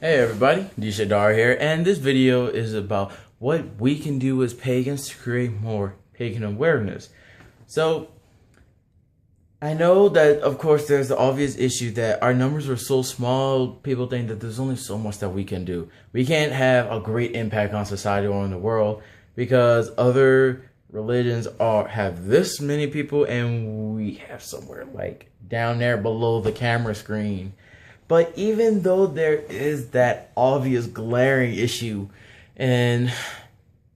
Hey everybody, Dishadar here, and this video is about what we can do as pagans to create more pagan awareness. So, I know that of course there's the obvious issue that our numbers are so small, people think that there's only so much that we can do. We can't have a great impact on society or in the world because other religions have this many people and we have somewhere like down there below the camera screen. But even though there is that obvious glaring issue and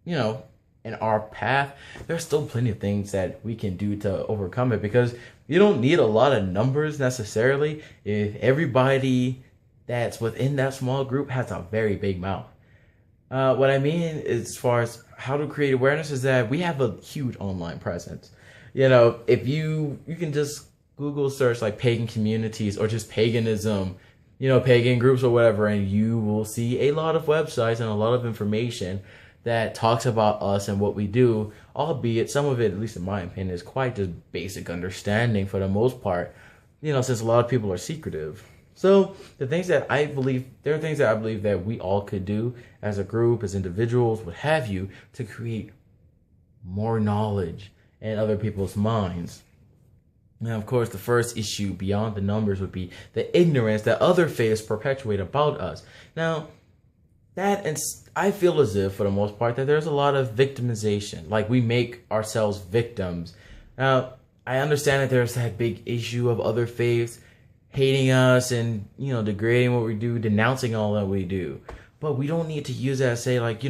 you know in our path, there's still plenty of things that we can do to overcome it because you don't need a lot of numbers necessarily if everybody that's within that small group has a very big mouth. What I mean is, as far as how to create awareness, is that we have a huge online presence. If you can just Google search like pagan communities or just paganism, pagan groups or whatever, and you will see a lot of websites and a lot of information that talks about us and what we do, albeit some of it, at least in my opinion, is quite just basic understanding for the most part, since a lot of people are secretive. So there are things that I believe that we all could do as a group, as individuals, what have you, to create more knowledge in other people's minds. Now, of course, the first issue beyond the numbers would be the ignorance that other faiths perpetuate about us. Now, I feel as if, for the most part, that there's a lot of victimization. Like, we make ourselves victims. Now, I understand that there's that big issue of other faiths hating us and, degrading what we do, denouncing all that we do. But we don't need to use that to say, like,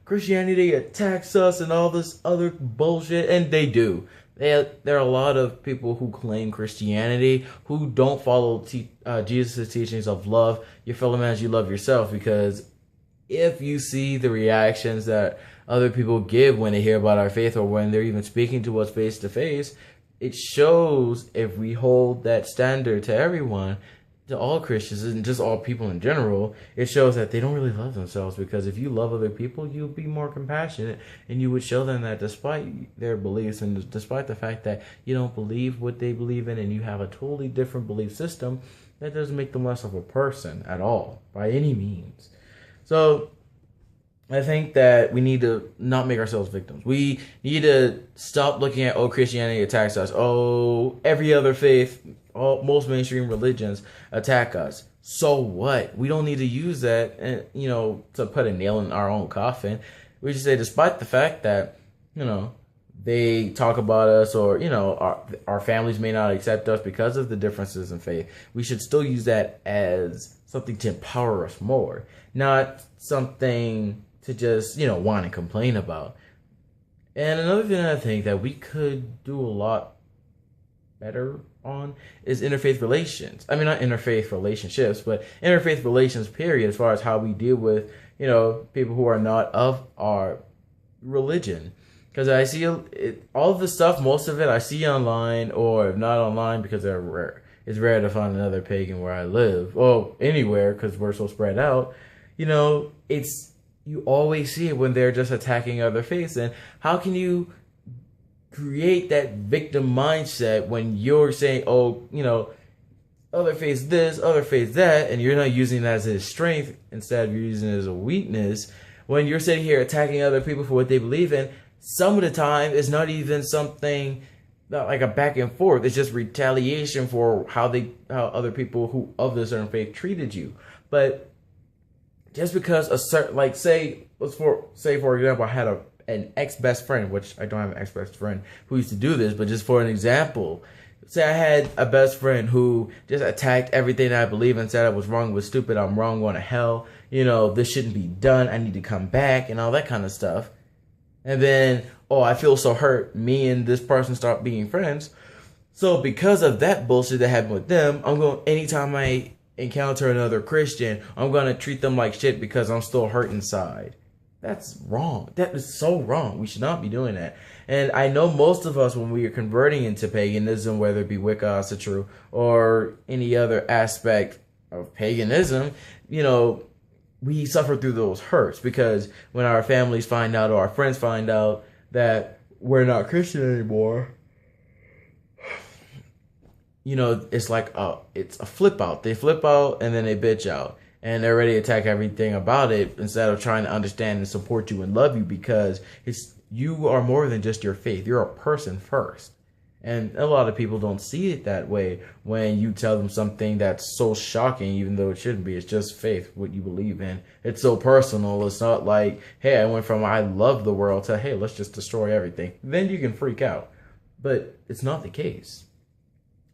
Christianity attacks us and all this other bullshit. And they do. There are a lot of people who claim Christianity who don't follow Jesus' teachings of love your fellow man as you love yourself. Because if you see the reactions that other people give when they hear about our faith or when they're even speaking to us face to face, it shows, if we hold that standard to everyone, to all Christians and just all people in general, it shows that they don't really love themselves. Because if you love other people, you'll be more compassionate and you would show them that despite their beliefs and despite the fact that you don't believe what they believe in and you have a totally different belief system, that doesn't make them less of a person at all, by any means. So I think that we need to not make ourselves victims. We need to stop looking at, Christianity attacks us. Every other faith, most mainstream religions attack us. So what? We don't need to use that, to put a nail in our own coffin. We should say, despite the fact that, they talk about us or, our families may not accept us because of the differences in faith, we should still use that as something to empower us more, not something to just, whine and complain about. And another thing I think that we could do a lot better on is interfaith relations. I mean, not interfaith relationships, but interfaith relations, period, as far as how we deal with, people who are not of our religion. Because I see all of the stuff, most of it I see online, or if not online, because they're rare. It's rare to find another pagan where I live. Well, anywhere, because we're so spread out. You always see it when they're just attacking other faiths. And how can you create that victim mindset when you're saying, other faiths this, other faiths that, and you're not using that as a strength, instead of using it as a weakness, when you're sitting here attacking other people for what they believe in? Some of the time, it's not even something like a back and forth. It's just retaliation for how other people who of the certain faith treated you. But just because a certain, like, for example, I had an ex-best friend, which I don't have an ex-best friend who used to do this, but just for an example, say I had a best friend who just attacked everything that I believe in, said I was wrong, was stupid, I'm wrong, going to hell, this shouldn't be done, I need to come back, and all that kind of stuff. And then, I feel so hurt, me and this person start being friends. So because of that bullshit that happened with them, anytime I encounter another Christian, I'm going to treat them like shit because I'm still hurt inside. That's wrong. That is so wrong. We should not be doing that. And I know most of us, when we are converting into paganism, whether it be Wicca, Asatru, or any other aspect of paganism, we suffer through those hurts, because when our families find out or our friends find out that we're not Christian anymore, it's like it's a flip out. They flip out and then they bitch out. and they're ready to attack everything about it instead of trying to understand and support you and love you, because you are more than just your faith. You're a person first. And a lot of people don't see it that way when you tell them something that's so shocking, even though it shouldn't be. It's just faith, what you believe in. It's so personal. It's not like, hey, I went from I love the world to, hey, let's just destroy everything. Then you can freak out. But it's not the case.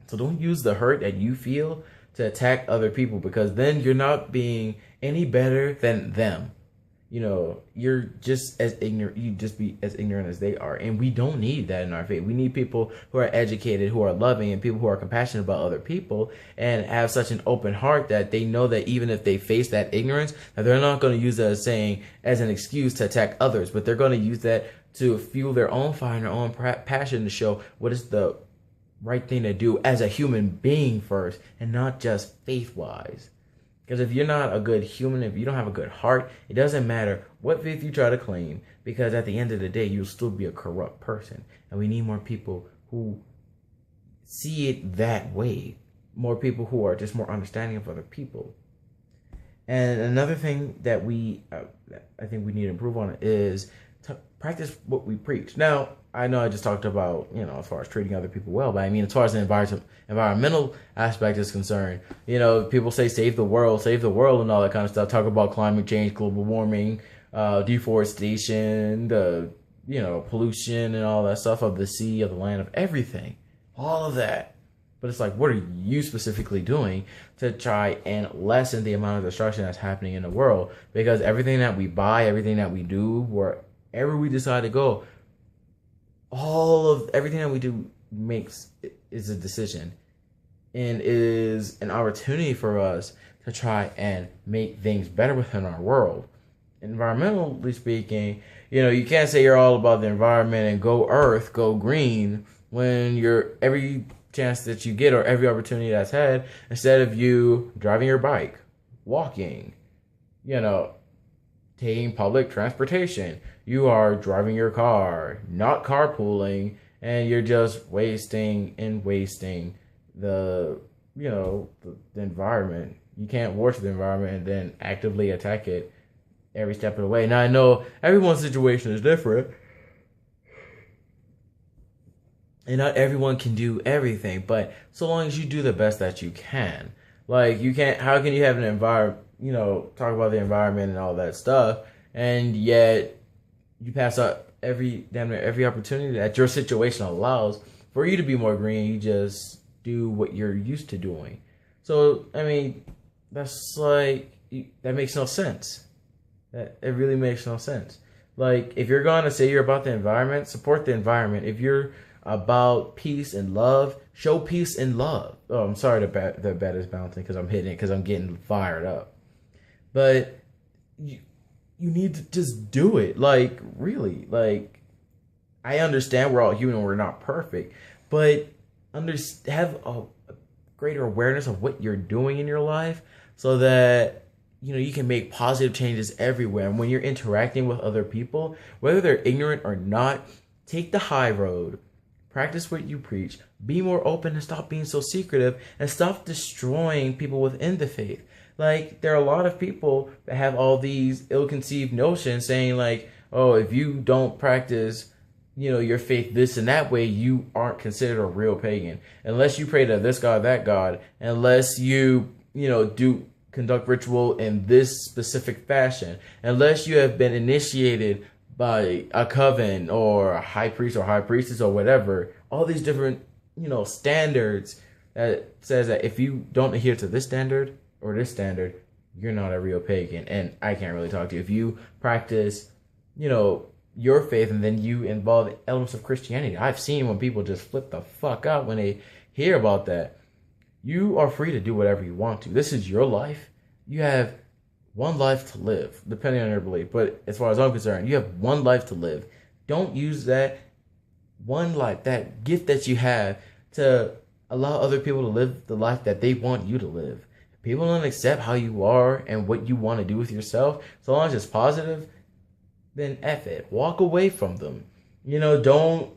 So don't use the hurt that you feel to attack other people, because then you're not being any better than them. You know, you're just as ignorant. You just be as ignorant as they are. And we don't need that in our faith. We need people who are educated, who are loving, and people who are compassionate about other people and have such an open heart that they know that even if they face that ignorance, that they're not going to use that as an excuse to attack others, but they're going to use that to fuel their own fire and their own passion to show what is the right thing to do as a human being first, and not just faith-wise. Because if you're not a good human, if you don't have a good heart, it doesn't matter what faith you try to claim, because at the end of the day, you'll still be a corrupt person. And we need more people who see it that way. More people who are just more understanding of other people. And another thing that I think we need to improve on is to practice what we preach. Now, I know I just talked about, as far as treating other people well, but I mean, as far as the environmental aspect is concerned, people say save the world, and all that kind of stuff. Talk about climate change, global warming, deforestation, the, pollution and all that stuff of the sea, of the land, of everything, all of that. But it's like, what are you specifically doing to try and lessen the amount of destruction that's happening in the world? Because everything that we buy, everything that we do, wherever we decide to go, everything that we do is a decision, and is an opportunity for us to try and make things better within our world. Environmentally speaking, you can't say you're all about the environment and go earth, go green, when you're every chance that you get or every opportunity that's had, instead of you driving your bike, walking, taking public transportation, you are driving your car, not carpooling, and you're just wasting the environment. You can't worship the environment and then actively attack it every step of the way. Now, I know everyone's situation is different, and not everyone can do everything, but so long as you do the best that you can. Like, how can you have an environment, talk about the environment and all that stuff, and yet you pass up every opportunity that your situation allows for you to be more green. You just do what you're used to doing. So, I mean, that's like, that makes no sense. It really makes no sense. Like, if you're going to say you're about the environment, support the environment. If you're about peace and love, show peace and love. Oh, I'm sorry the bat is bouncing because I'm hitting it because I'm getting fired up. But you need to just do it. Like, really. Like, I understand we're all human, we're not perfect, but have a greater awareness of what you're doing in your life so that you can make positive changes everywhere. And when you're interacting with other people, whether they're ignorant or not, take the high road. Practice what you preach. Be more open and stop being so secretive, and stop destroying people within the faith. Like, there are a lot of people that have all these ill-conceived notions saying like, oh, if you don't practice, your faith this and that way, you aren't considered a real pagan. Unless you pray to this God, that God, unless you, conduct ritual in this specific fashion, unless you have been initiated by a coven or a high priest or high priestess or whatever, all these different, standards that says that if you don't adhere to this standard or this standard, you're not a real pagan, and I can't really talk to you. If you practice, your faith and then you involve elements of Christianity, I've seen when people just flip the fuck out when they hear about that. You are free to do whatever you want to. This is your life. You have one life to live, depending on your belief. But as far as I'm concerned, you have one life to live. Don't use that one life, that gift that you have, to allow other people to live the life that they want you to live. If people don't accept how you are and what you want to do with yourself, so long as it's positive, then F it. Walk away from them. Don't...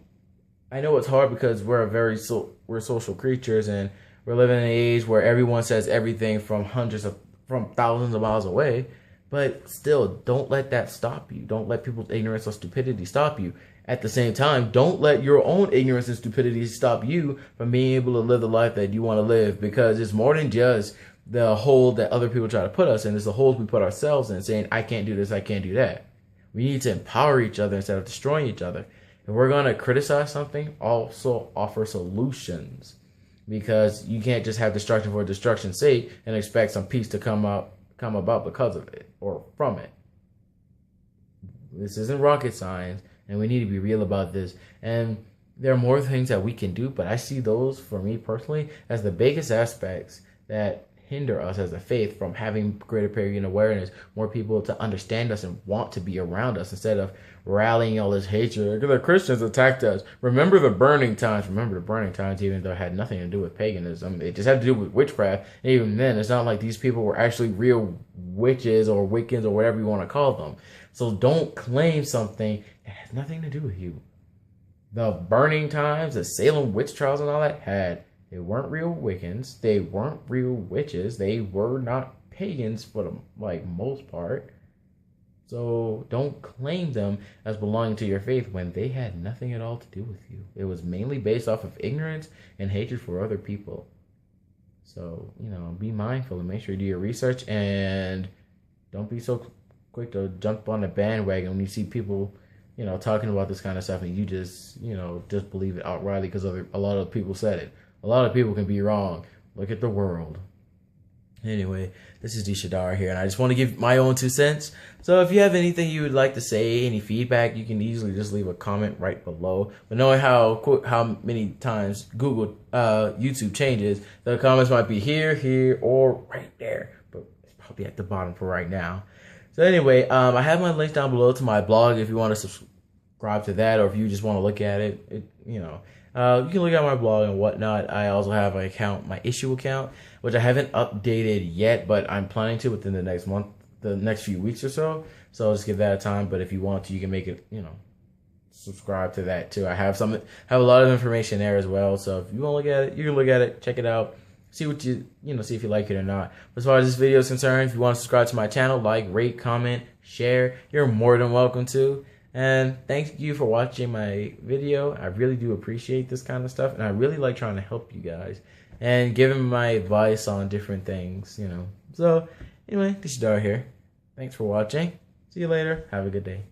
I know it's hard because we're social creatures, and we're living in an age where everyone says everything from hundreds of from thousands of miles away. But still, don't let that stop you. Don't let people's ignorance or stupidity stop you. At the same time, don't let your own ignorance and stupidity stop you from being able to live the life that you want to live, because it's more than just the hole that other people try to put us in. It's the holes we put ourselves in, saying, I can't do this, I can't do that. We need to empower each other instead of destroying each other. If we're going to criticize something, also offer solutions, because you can't just have destruction for destruction's sake and expect some peace to come about because of it or from it. This isn't rocket science, and we need to be real about this. And there are more things that we can do, but I see those, for me personally, as the biggest aspects that hinder us as a faith from having greater pagan awareness, more people to understand us and want to be around us, instead of rallying all this hatred. The Christians attacked us. Remember the burning times. Remember the burning times, even though it had nothing to do with paganism. It just had to do with witchcraft. And even then, it's not like these people were actually real witches or Wiccans or whatever you want to call them. So don't claim something that has nothing to do with you. The burning times, the Salem witch trials and all that they weren't real Wiccans. They weren't real witches. They were not pagans for the most part. So don't claim them as belonging to your faith when they had nothing at all to do with you. It was mainly based off of ignorance and hatred for other people. So, be mindful and make sure you do your research, and don't be so quick to jump on the bandwagon when you see people, talking about this kind of stuff, and you just believe it outrightly because a lot of people said it. A lot of people can be wrong. Look at the world. Anyway, this is D Shadar here, and I just want to give my own 2 cents. So if you have anything you would like to say, any feedback, you can easily just leave a comment right below. But knowing how many times YouTube changes, the comments might be here, or right there. But it's probably at the bottom for right now. So anyway, I have my links down below to my blog if you want to subscribe to that, or if you just want to look at it, you can look at my blog and whatnot. I also have an account, my issue account, which I haven't updated yet, but I'm planning to within the next month, the next few weeks or so. So I'll just give that a time. But if you want to, you can make it, subscribe to that too. I have a lot of information there as well. So if you want to look at it, you can look at it, check it out, see what see if you like it or not. But as far as this video is concerned, if you want to subscribe to my channel, like, rate, comment, share, you're more than welcome to. And thank you for watching my video. I really do appreciate this kind of stuff, and I really like trying to help you guys and giving my advice on different things, So anyway, this is Dar here. Thanks for watching. See you later. Have a good day.